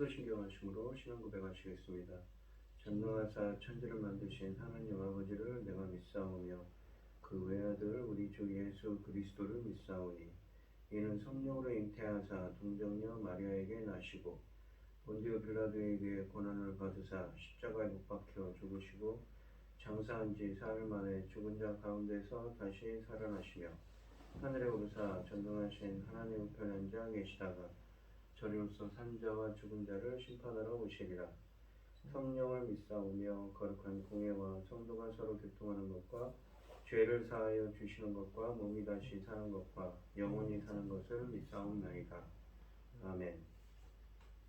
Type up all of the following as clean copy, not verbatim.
사도신경하심으로 신앙 고백하시겠습니다. 전능하사 천지를 만드신 하나님 아버지를 내가 믿사오며 그 외아들 우리 주 예수 그리스도를 믿사오니 이는 성령으로 잉태하사 동정녀 마리아에게 나시고 본디오 빌라도에게 고난을 받으사 십자가에 못 박혀 죽으시고 장사한 지 사흘 만에 죽은 자 가운데서 다시 살아나시며 하늘에 오르사 전능하신 하나님 우편에 앉아 계시다가 저리로서 산 자와 죽은 자를 심판하러 오시리라. 성령을 믿사오며 거룩한 공예와 성도가 서로 교통하는 것과 죄를 사하여 주시는 것과 몸이 다시 사는 것과 영원히 사는 것을 믿사옵나이다. 아멘.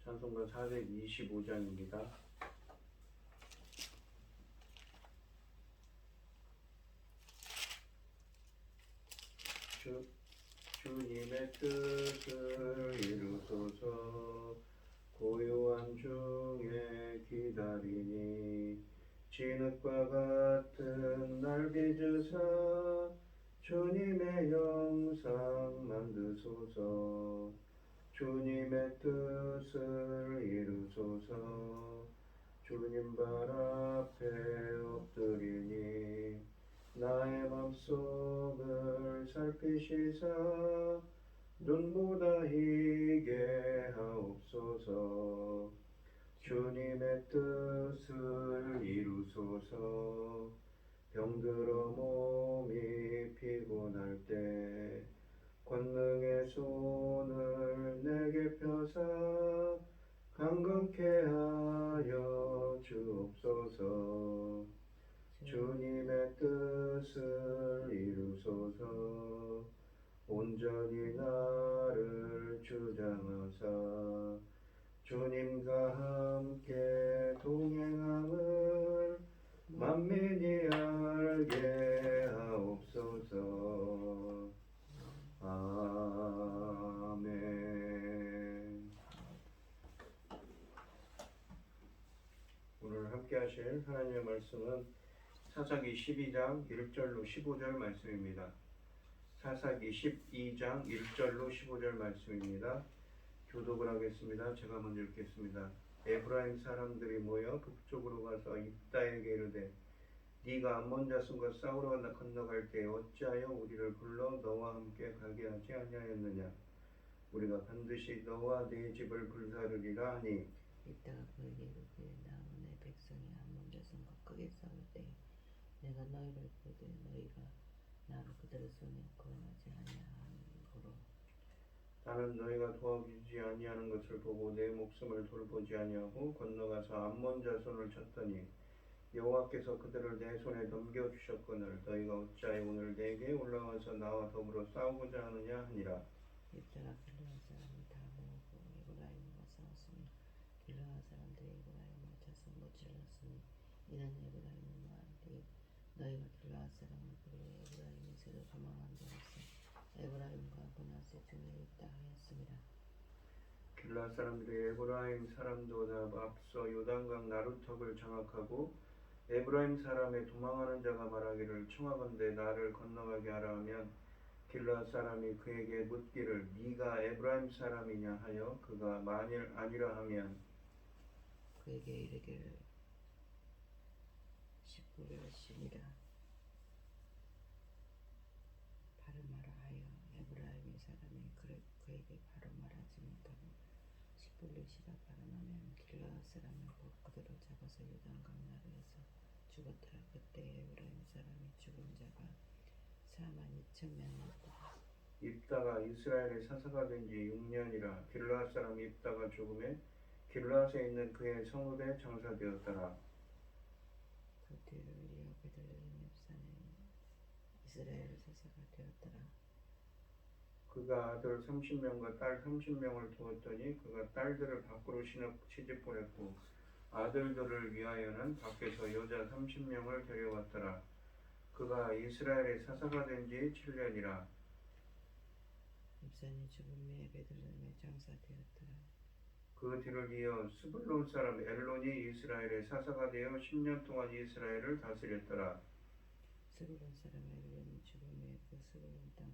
찬송가 425장입니다. 주님의 뜻을 이루소서. 고요한 중에 기다리니 진흙과 같은 날 빚으사 주님의 영상 만드소서. 주님의 뜻을 이루소서. 주님 발 앞에 엎드리니 나의 맘속을 살피시사 눈보다 희게 하옵소서. 주님의 뜻을 이루소서. 병들어 몸이 피곤할 때 권능의 손을 내게 펴사 강건케 하여 주옵소서. 주님의 뜻을 이루소서. 온전히 나를 주장하사 주님과 함께 동행함을 만민이 알게 하옵소서. 아멘. 오늘 함께 하실 하나님의 말씀은 사사기 12장 1절로 15절 말씀입니다. 사사기 12장 1절로 15절 말씀입니다. 교독을 하겠습니다. 제가 먼저 읽겠습니다. 에브라임 사람들이 모여 북쪽으로 가서 입다에게 이르되 네가 암몬 자손과 싸우러 건너갈 때 어찌하여 우리를 불러 너와 함께 가게 하지 아니하였느냐. 우리가 반드시 너와 네 집을 불사르리라 하니 이따가 그에게 이르되 나 내 백성이 암몬 자손과 크게 싸울 때 내가 너희를 보되 너희가 나를 그들의 손에 구원하지 아니하므로 나는 너희가 도와주지 아니하는 것을 보고 내 목숨을 돌보지 아니하고 건너가서 암몬 자손을 쳤더니 여호와께서 그들을 내 손에 넘겨주셨거늘 너희가 어찌하여 오늘 내게 올라와서 나와 더불어 싸우고자 하느냐 하니라. 이따가 길르앗 사람이 다 모으고 에브라임과 싸웠으니 길르앗 사람들이 에브라임을 쳐서 무찔렀으니 이는 에브라임은 말이 너희가 길르앗 사람을 불러 에브라임에서 도망한 자로서 에브라임과 브나세 중에 있다 하였습니다. 길르앗 사람들이 에브라임 사람보다 앞서 요단강 나루턱을 장악하고 에브라임 사람의 도망하는 자가 말하기를 청하건대 나를 건너가게 하라 하면 길르앗 사람이 그에게 묻기를 네가 에브라임 사람이냐 하여 그가 만일 아니라 하면 그에게 이르기를 십불을 시니라 바로 말하 하여 에브라임의 사람이 그에게 바로 말하지 못하고 십불리시라 발언하면 길르앗 사람을 그대로 잡아서 요단강 나루에서 죽었더라. 그때 에브라임 사람이 죽은 자가 42,000명이었다. 입다가 이스라엘의 사사가 된 지 6년이라 길르앗 사람 입다가 죽음에 길르앗에 있는 그의 성읍에 장사되었더라. 그 뒤로 엘리야 베들레헴 엽산에 이스라엘 사사가 되었더라. 그가 아들 30명과 딸 30명을 두었더니 그가 딸들을 밖으로 시집 보냈고 아들들을 위하여는 밖에서 여자 30명을 데려왔더라. 그가 이스라엘의 사사가 된 지 7년이라. 엽산이 죽음에 베들레헴에 장사되었더라. 그 뒤를 이어 스불론 사람 엘론이 이스라엘의 사사가 되어 10년 동안 이스라엘을 다스렸더라. 스불론 사람 엘론이 죽음에 그 스불론 땅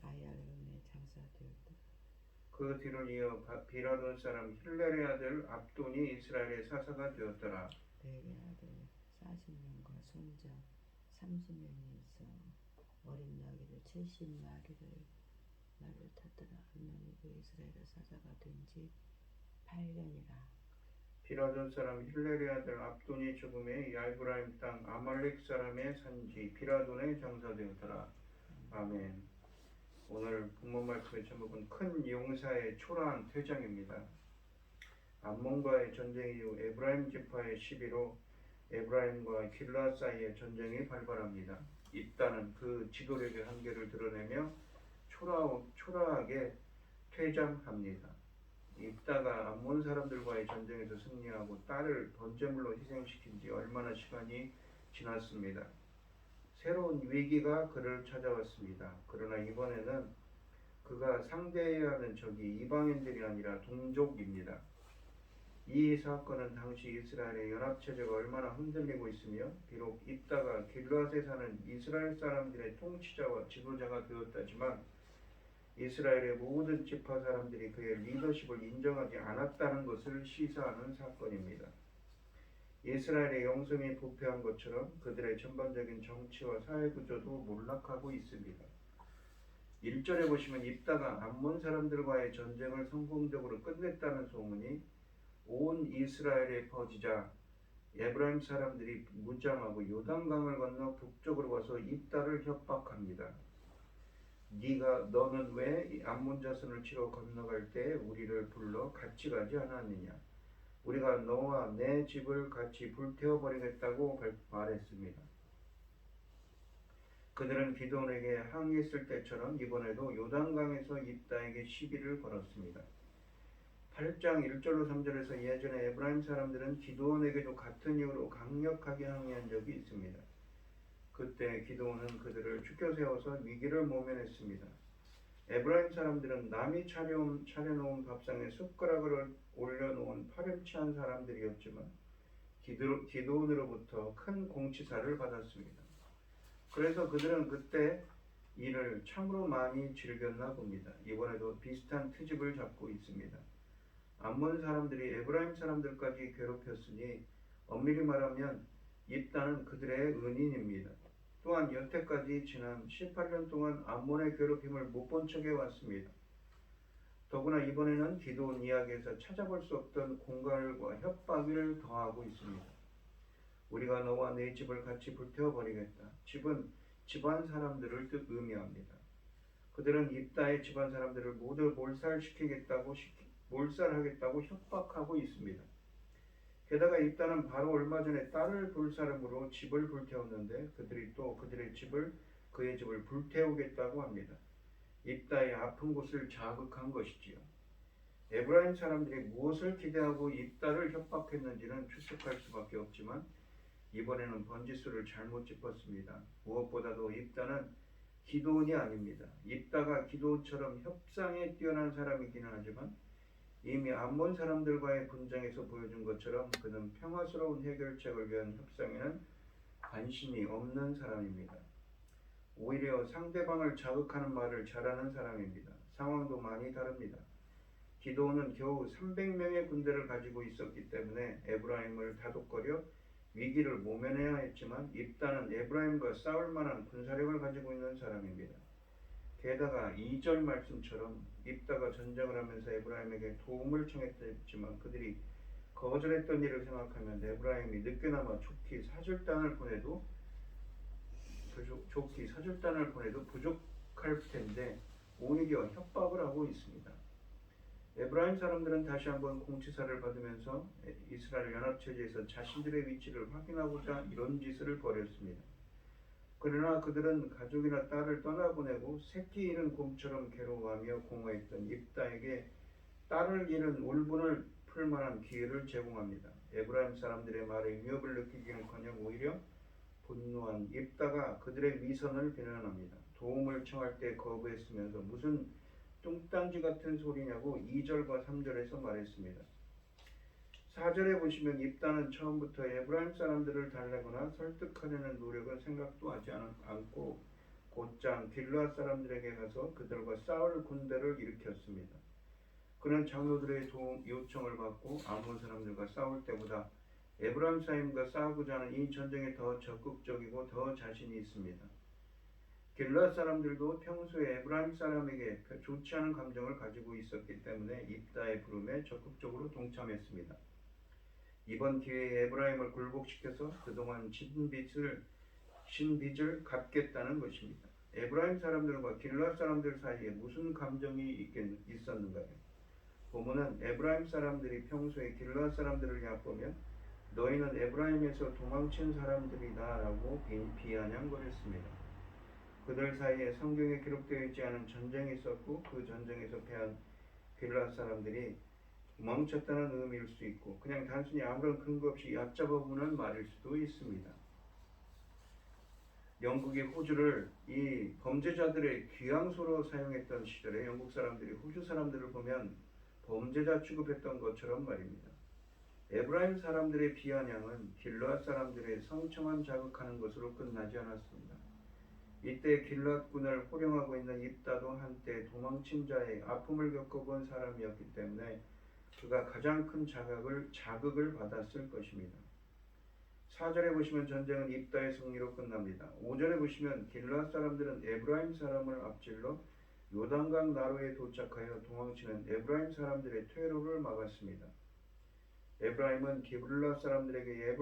아얄론에 장사되었더라. 그 뒤를 이어 비라돈 사람 힐렐의 아들 압돈이 이스라엘의 사사가 되었더라. 넬의 아들 40명과 손자 30명이 있어 어린 나귀를 70마리를 말을 탔더라. 암논이 그 이스라엘의 사사가 된 지 8년이라. 비라돈 사람 힐렐의 아들 압돈이 죽음에 야이브라임 땅 아말렉 사람의 산지 비라돈에 장사되었더라. 아멘. 오늘 본문 말씀의 제목은 큰 용사의 초라한 퇴장입니다. 암몬과의 전쟁 이후 에브라임 지파의 시비로 에브라임과 길라 사이의 전쟁이 발발합니다. 입다는 그 지도력의 한계를 드러내며 초라하게 퇴장합니다. 입다가 암몬 사람들과의 전쟁에서 승리하고 딸을 번제물로 희생시킨 지 얼마나 시간이 지났습니다. 새로운 위기가 그를 찾아왔습니다. 그러나 이번에는 그가 상대해야 하는 적이 이방인들이 아니라 동족입니다. 이 사건은 당시 이스라엘의 연합체제가 얼마나 흔들리고 있으며 비록 입다가 길르앗에 사는 이스라엘 사람들의 통치자와 지도자가 되었다지만 이스라엘의 모든 지파 사람들이 그의 리더십을 인정하지 않았다는 것을 시사하는 사건입니다. 이스라엘의 영성이 부패한 것처럼 그들의 전반적인 정치와 사회 구조도 몰락하고 있습니다. 1절에 보시면 입다가 암몬 사람들과의 전쟁을 성공적으로 끝냈다는 소문이 온 이스라엘에 퍼지자 에브라임 사람들이 무장하고 요단강을 건너 북쪽으로 와서 입다를 협박합니다. 너는 왜 암몬 자손을 치러 건너갈 때 우리를 불러 같이 가지 않았느냐? 우리가 너와 내 집을 같이 불태워버리겠다고 말했습니다. 그들은 기드온에게 항의했을 때처럼 이번에도 요단강에서 입다에게 시비를 걸었습니다. 8장 1절로 3절에서 예전에 에브라임 사람들은 기드온에게도 같은 이유로 강력하게 항의한 적이 있습니다. 그때 기드온은 그들을 죽여 세워서 위기를 모면했습니다. 에브라임 사람들은 남이 차려놓은 밥상에 숟가락을 올려놓은 파렴치한 사람들이었지만 기드온으로부터 큰 공치사를 받았습니다. 그래서 그들은 그때 이를 참으로 많이 즐겼나 봅니다. 이번에도 비슷한 트집을 잡고 있습니다. 암몬 사람들이 에브라임 사람들까지 괴롭혔으니 엄밀히 말하면 입다는 그들의 은인입니다. 또한 여태까지 지난 18년 동안 암몬의 괴롭힘을 못 본 척해 왔습니다. 더구나 이번에는 기드온 이야기에서 찾아볼 수 없던 공갈과 협박을 더하고 있습니다. 우리가 너와 네 집을 같이 불태워버리겠다. 집은 집안 사람들을 의미합니다. 그들은 입다의 집안 사람들을 모두 몰살하겠다고 협박하고 있습니다. 게다가 입다는 바로 얼마 전에 딸을 불사름으로 집을 불태웠는데 그들이 또 그의 집을 불태우겠다고 합니다. 입다의 아픈 곳을 자극한 것이지요. 에브라임 사람들이 무엇을 기대하고 입다를 협박했는지는 추측할 수밖에 없지만 이번에는 번지수를 잘못 짚었습니다. 무엇보다도 입다는 기드온이 아닙니다. 입다가 기드온처럼 협상에 뛰어난 사람이기는 하지만 이미 암몬 사람들과의 분쟁에서 보여준 것처럼 그는 평화스러운 해결책을 위한 협상에는 관심이 없는 사람입니다. 오히려 상대방을 자극하는 말을 잘하는 사람입니다. 상황도 많이 다릅니다. 기드온은 겨우 300명의 군대를 가지고 있었기 때문에 에브라임을 다독거려 위기를 모면해야 했지만 입다는 에브라임과 싸울 만한 군사력을 가지고 있는 사람입니다. 게다가 2절 말씀처럼 입다가 전쟁을 하면서 에브라임에게 도움을 청했지만 그들이 거절했던 일을 생각하면 에브라임이 늦게나마 좋게 사절단을 보내도 부족할 텐데 오히려 협박을 하고 있습니다. 에브라임 사람들은 다시 한번 공치사를 받으면서 이스라엘 연합체제에서 자신들의 위치를 확인하고자 이런 짓을 벌였습니다. 그러나 그들은 가족이나 딸을 떠나보내고 새끼 잃은 곰처럼 괴로워하며 공허했던 입다에게 딸을 잃은 울분을 풀만한 기회를 제공합니다. 에브라임 사람들의 말에 위협을 느끼기는커녕 오히려 분노한 입다가 그들의 위선을 비난합니다. 도움을 청할 때 거부했으면서 무슨 뚱딴지 같은 소리냐고 2절과 3절에서 말했습니다. 4절에 보시면 입다는 처음부터 에브라임 사람들을 달래거나 설득하려는 노력은 생각도 하지 않고 곧장 길르앗 사람들에게 가서 그들과 싸울 군대를 일으켰습니다. 그는 장로들의 도움 요청을 받고 아몬 사람들과 싸울 때보다 에브라임 사람과 싸우고자 하는 이 전쟁에 더 적극적이고 더 자신이 있습니다. 길르앗 사람들도 평소에 에브라임 사람에게 좋지 않은 감정을 가지고 있었기 때문에 입다의 부름에 적극적으로 동참했습니다. 이번 기회에 에브라임을 굴복시켜서 그동안 신빚을 갚겠다는 것입니다. 에브라임 사람들과 길르앗 사람들 사이에 무슨 감정이 있었는가요? 본문은 에브라임 사람들이 평소에 길르앗 사람들을 얕보며 너희는 에브라임에서 도망친 사람들이다 라고 비아냥거렸습니다. 그들 사이에 성경에 기록되어 있지 않은 전쟁이 있었고 그 전쟁에서 패한 길르앗 사람들이 도망쳤다는 의미일 수 있고 그냥 단순히 아무런 근거 없이 얕잡아 보는 말일 수도 있습니다. 영국이 호주를 이 범죄자들의 귀향소로 사용했던 시절에 영국 사람들이 호주 사람들을 보면 범죄자 취급했던 것처럼 말입니다. 에브라임 사람들의 비아냥은 길르앗 사람들의 성청한 자극하는 것으로 끝나지 않았습니다. 이때 길르앗군을 호령하고 있는 입다도 한때 도망친 자의 아픔을 겪어본 사람이었기 때문에 그가 가장 큰 자극을 받았을 것입니다. 4절에 보시면 전쟁은 입다의 승리로 끝납니다. 5절에 보시면 길르앗 사람들은 에브라임 사람을 앞질러 요단강 나루에 도착하여 도망치는 에브라임 사람들의 퇴로를 막았습니다. 에브라임은 길르앗 사람들에게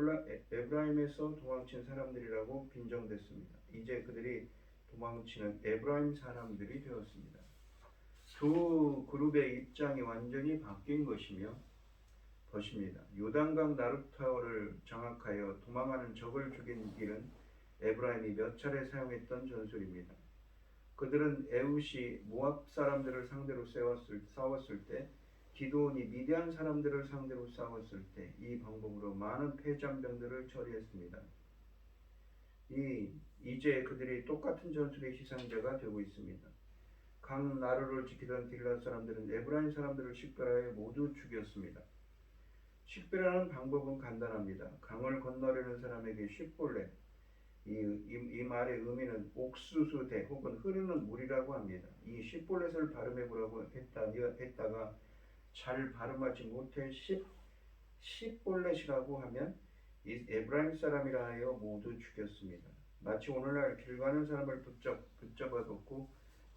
에브라임에서 도망친 사람들이라고 빈정댔습니다. 이제 그들이 도망치는 에브라임 사람들이 되었습니다. 두 그룹의 입장이 완전히 바뀐 것이며 것입니다. 요단강 나루터를 장악하여 도망하는 적을 죽인 길은 에브라임이 몇 차례 사용했던 전술입니다. 그들은 에훗이 모압 사람들을 상대로 싸웠을 때, 기드온이 미디안 사람들을 상대로 싸웠을 때 이 방법으로 많은 패잔병들을 처리했습니다. 이제 그들이 똑같은 전술의 희생자가 되고 있습니다. 강 나루를 지키던 길르앗 사람들은 에브라임 사람들을 식별하여 모두 죽였습니다. 식별하는 방법은 간단합니다. 강을 건너려는 사람에게 쉿볼렛, 이 말의 의미는 옥수수대 혹은 흐르는 물이라고 합니다. 이 쉿볼렛을 발음해보라고 했다가 잘 발음하지 못해 쉿볼렛이라고 하면 이 에브라임 사람이라 하여 모두 죽였습니다. 마치 오늘날 길 가는 사람을 붙잡아놓고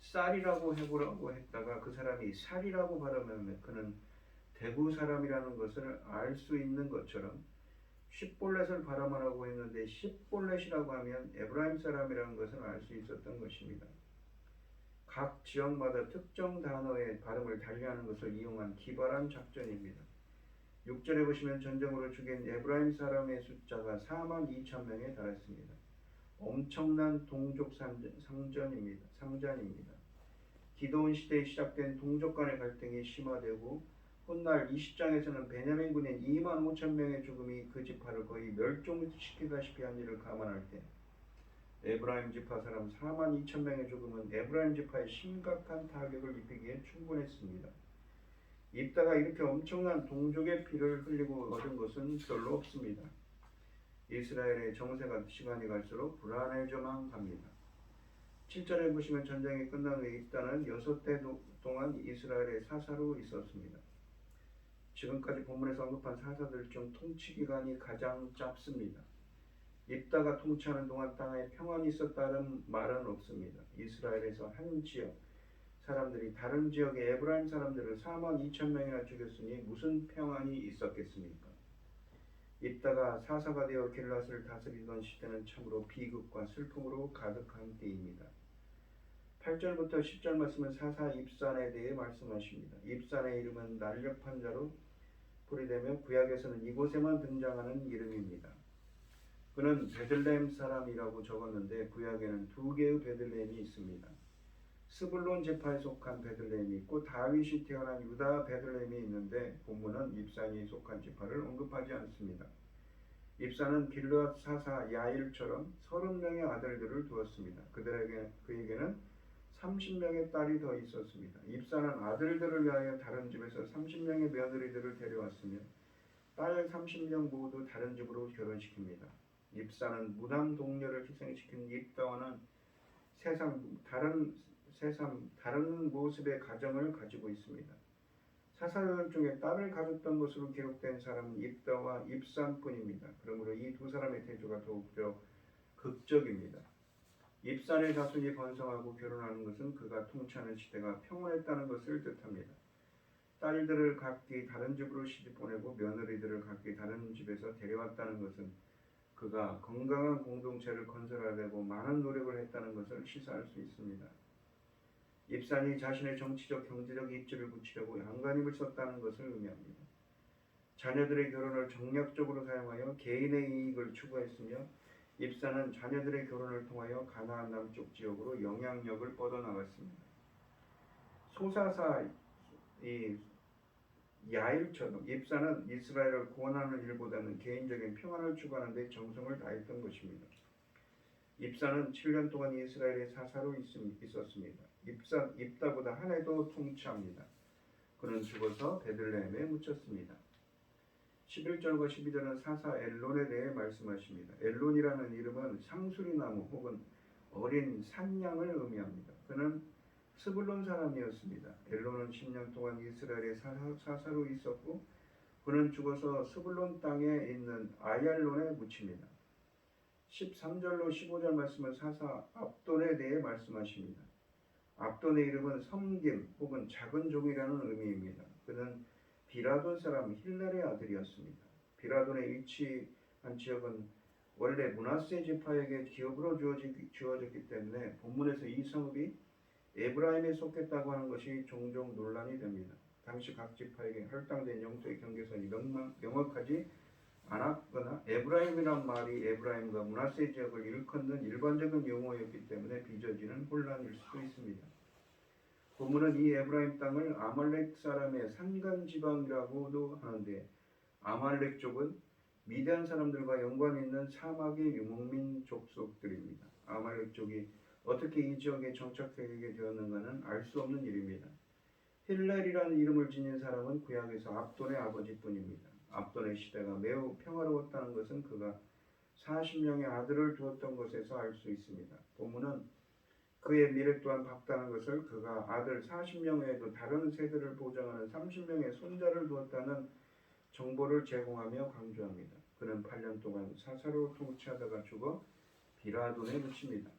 쌀이라고 해보라고 했다가 그 사람이 살이라고 발음하면 그는 대구 사람이라는 것을 알 수 있는 것처럼 쉿볼렛을 발음하라고 했는데 쉿볼렛이라고 하면 에브라임 사람이라는 것을 알 수 있었던 것입니다. 각 지역마다 특정 단어의 발음을 달리하는 것을 이용한 기발한 작전입니다. 6절에 보시면 전쟁으로 죽인 에브라임 사람의 숫자가 42,000명에 달했습니다. 엄청난 동족 상전입니다. 기드온 시대에 시작된 동족 간의 갈등이 심화되고 훗날 20장에서는 베냐민 군인 25,000명의 죽음이 그 지파를 거의 멸종시키다시피 한 일을 감안할 때 에브라임 지파 사람 42,000명의 죽음은 에브라임 지파에 심각한 타격을 입히기에 충분했습니다. 입다가 이렇게 엄청난 동족의 피를 흘리고 얻은 것은 별로 없습니다. 이스라엘의 정세가 시간이 갈수록 불안해져만 갑니다. 7절에 보시면 전쟁이 끝난 후에 입다는 6대 동안 이스라엘의 사사로 있었습니다. 지금까지 본문에서 언급한 사사들 중 통치 기간이 가장 짧습니다. 입다가 통치하는 동안 땅에 평안이 있었다는 말은 없습니다. 이스라엘에서 한 지역 사람들이 다른 지역의 에브라임 사람들을 42,000명이나 죽였으니 무슨 평안이 있었겠습니까? 입다가 사사가 되어 길르앗을 다스리던 시대는 참으로 비극과 슬픔으로 가득한 때입니다. 8절부터 10절 말씀은 사사 입산에 대해 말씀하십니다. 입산의 이름은 날렵한 자로 풀이되며 구약에서는 이곳에만 등장하는 이름입니다. 그는 베들레헴 사람이라고 적었는데 구약에는 두 개의 베들레헴이 있습니다. 스불론 지파에 속한 베들레헴이 있고 다윗이 태어난 유다 베들레헴이 있는데 본문은 입산이 속한 지파를 언급하지 않습니다. 입산은 길르앗 사사 야일처럼 30명의 아들들을 두었습니다. 그에게는 30명의 딸이 더 있었습니다. 입산은 아들들을 위하여 다른 집에서 30명의 며느리들을 데려왔으며 딸 30명 모두 다른 집으로 결혼시킵니다. 입산은 무당 동료를 희생시킨 입다와는 다른 모습의 가정을 가지고 있습니다. 사사들 중에 딸을 가졌던 것으로 기록된 사람은 입다와 입산뿐입니다. 그러므로 이 두 사람의 태조가 더욱더 극적입니다. 입산의 자손이 번성하고 결혼하는 것은 그가 통치하는 시대가 평온했다는 것을 뜻합니다. 딸들을 각기 다른 집으로 시집 보내고 며느리들을 각기 다른 집에서 데려왔다는 것은 그가 건강한 공동체를 건설하려고 많은 노력을 했다는 것을 시사할 수 있습니다. 입산이 자신의 정치적 경제적 입지를 굳히려고 안간힘을 썼다는 것을 의미합니다. 자녀들의 결혼을 정략적으로 사용하여 개인의 이익을 추구했으며 입산은 자녀들의 결혼을 통하여 가나안 남쪽 지역으로 영향력을 뻗어나갔습니다. 소사사 야일처럼 입산은 이스라엘을 구원하는 일보다는 개인적인 평안을 추구하는 데 정성을 다했던 것입니다. 입산은 7년 동안 이스라엘의 사사로 있었습니다. 입다보다 한 해도 통치합니다. 그는 죽어서 베들레헴에 묻혔습니다. 11절과 12절은 사사 엘론에 대해 말씀하십니다. 엘론이라는 이름은 상수리나무 혹은 어린 산양을 의미합니다. 그는 스불론 사람이었습니다. 엘론은 10년 동안 이스라엘의 사사로 있었고 그는 죽어서 스불론 땅에 있는 아얄론에 묻힙니다. 13절로 15절 말씀은 사사 압돈에 대해 말씀하십니다. 압돈의 이름은 섬김 혹은 작은 종이라는 의미입니다. 그는 비라돈 사람 힐렐의 아들이었습니다. 비라돈에 위치한 지역은 원래 므낫세 지파에게 기업으로 주어졌기 때문에 본문에서 이 성읍이 에브라임에 속했다고 하는 것이 종종 논란이 됩니다. 당시 각 지파에게 할당된 영토의 경계선이 명확하지 않았거나 에브라임이란 말이 에브라임과 므낫세 지역을 일컫는 일반적인 용어였기 때문에 빚어지는 혼란일 수도 있습니다. 본문은 이 에브라임 땅을 아말렉 사람의 산간 지방이라고도 하는데 아말렉 족은 미디안 사람들과 연관이 있는 사막의 유목민 족속들입니다. 아말렉 족이 어떻게 이 지역에 정착하게 되었는가는 알 수 없는 일입니다. 힐렐이라는 이름을 지닌 사람은 구약에서 압돈의 아버지뿐입니다. 압돈의 시대가 매우 평화로웠다는 것은 그가 40명의 아들을 두었던 것에서 알 수 있습니다. 본문은 그의 미래 또한 밝다는 것을 그가 아들 40명 외에도 다른 세대를 보장하는 30명의 손자를 두었다는 정보를 제공하며 강조합니다. 그는 8년 동안 사사로 통치하다가 죽어 비라돈에 묻힙니다.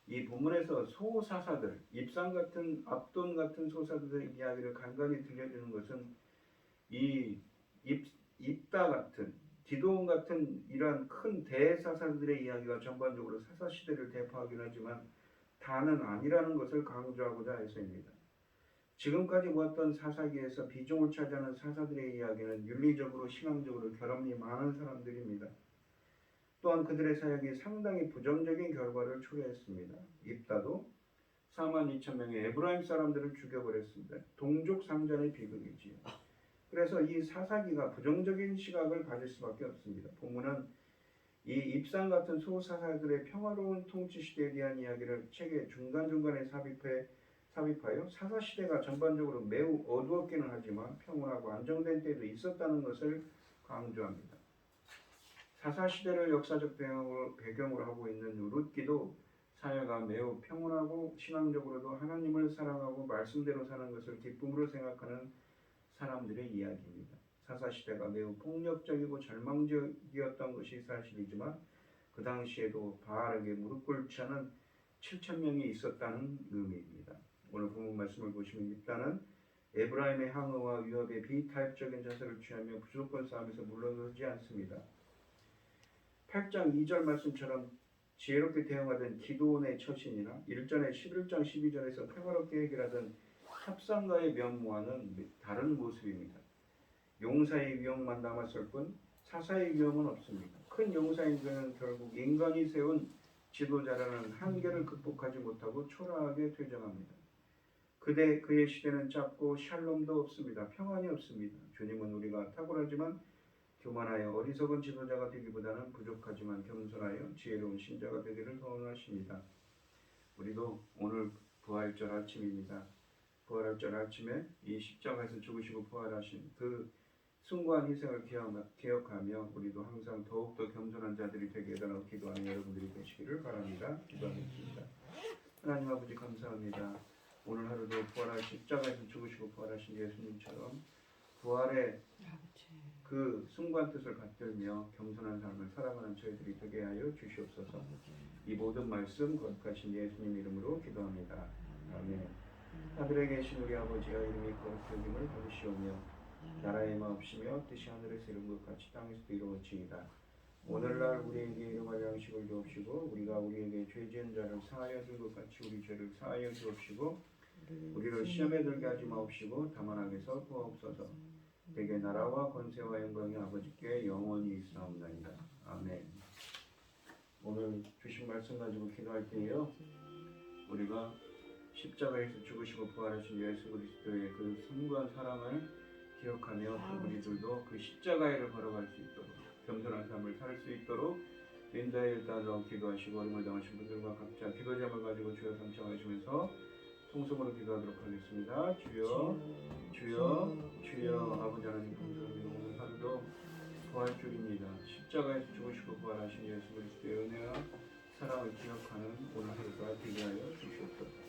이 본문에서 소사사들, 입산 같은 압돈 같은 소사들의 이야기를 간간히 들려주는 것은 이 입다 같은 디도온 같은 이러한 큰 대사사들의 이야기가 전반적으로 사사 시대를 대표하긴 하지만 다는 아니라는 것을 강조하고자 해서입니다. 지금까지 보았던 사사기에서 비중을 차지하는 사사들의 이야기는 윤리적으로 신앙적으로 결함이 많은 사람들입니다. 또한 그들의 사역이 상당히 부정적인 결과를 초래했습니다. 입다도 42,000명의 에브라임 사람들을 죽여버렸습니다. 동족 상잔의 비극이지요. 그래서 이 사사기가 부정적인 시각을 가질 수밖에 없습니다. 본문은 이 입산 같은 소사사들의 평화로운 통치 시대에 대한 이야기를 책의 중간중간에 삽입하여 사사시대가 전반적으로 매우 어두웠기는 하지만 평온하고 안정된 때도 있었다는 것을 강조합니다. 사사시대를 역사적 배경으로 하고 있는 룻기도 사회가 매우 평온하고 신앙적으로도 하나님을 사랑하고 말씀대로 사는 것을 기쁨으로 생각하는 사람들의 이야기입니다. 사사시대가 매우 폭력적이고 절망적이었던 것이 사실이지만 그 당시에도 바알에게 무릎 꿇지 않은 7,000명이 있었다는 의미입니다. 오늘 본문 말씀을 보시면 입다는 에브라임의 항의와 위협에 비타협적인 자세를 취하며 부조건 싸움에서 물러서지 않습니다. 8장 2절 말씀처럼 지혜롭게 대응하던 기도원의 처신이나 1전의 11장 12절에서 평화롭게 해결하던 협상가의 면모와는 다른 모습입니다. 용사의 위험만 남았을 뿐 사사의 위험은 없습니다. 큰 용사인들은 결국 인간이 세운 지도자라는 한계를 극복하지 못하고 초라하게 퇴장합니다. 그의 시대는 짧고 샬롬도 없습니다. 평안이 없습니다. 주님은 우리가 탁월하지만 교만하여 어리석은 지도자가 되기보다는 부족하지만 겸손하여 지혜로운 신자가 되기를 소원하십니다. 우리도 오늘 부활절 아침입니다. 부활절 아침에 이 십자가에서 죽으시고 부활하신 그 숭고한 희생을 기억하며 우리도 항상 더욱더 겸손한 자들이 되게 해달라고 기도하는 여러분들이 되시기를 바랍니다. 기도하겠습니다. 하나님 아버지 감사합니다. 오늘 하루도 부활하신 십자가에서 죽으시고 부활하신 예수님처럼 부활의 아버지 그 숭고한 뜻을 갖들며 겸손한 삶을 살아가는 저희들이 되게 하여 주시옵소서. 이 모든 말씀 거룩하신 예수님 이름으로 기도합니다. 아멘. 하늘에 계신 우리 아버지여 이름이 거룩해짐을 받으시오며 나라의 마옵시며 뜻이 하늘에서 이룬 것 같이 땅에서도 이루어지이다. 오늘날 우리에게 일용할 양식을 주옵시고 우리가 우리에게 죄 지은 자를 사하여 줄 것 같이 우리 죄를 사하여 주옵시고 우리를 시험에 들게 하지 마옵시고 다만 악에서 구하옵소서. 대개 나라와 권세와 영광이 아버지께 영원히 있사옵나이다. 아멘. 오늘 주신 말씀 가지고 기도할 때에요, 우리가 십자가에서 죽으시고 부활하신 예수 그리스도의 그 숭고한 사랑을 기억하며 우리들도 그 십자가를 걸어갈 수 있도록 겸손한 삶을 살 수 있도록 인자의 일단으로 기도하시고 어림을 당하신 분들과 각자 기도 제목을 가지고 주여 상청하시면서 통성으로 기도하도록 하겠습니다. 주여 주여 주여 아버지 하나님 감사합니다. 오늘 하루도 부활주일입니다. 십자가에서 죽으시고 부활하신 예수 그리스도의 은혜와 사랑을 기억하는 오늘 하루가 되게 하여 주시옵소서.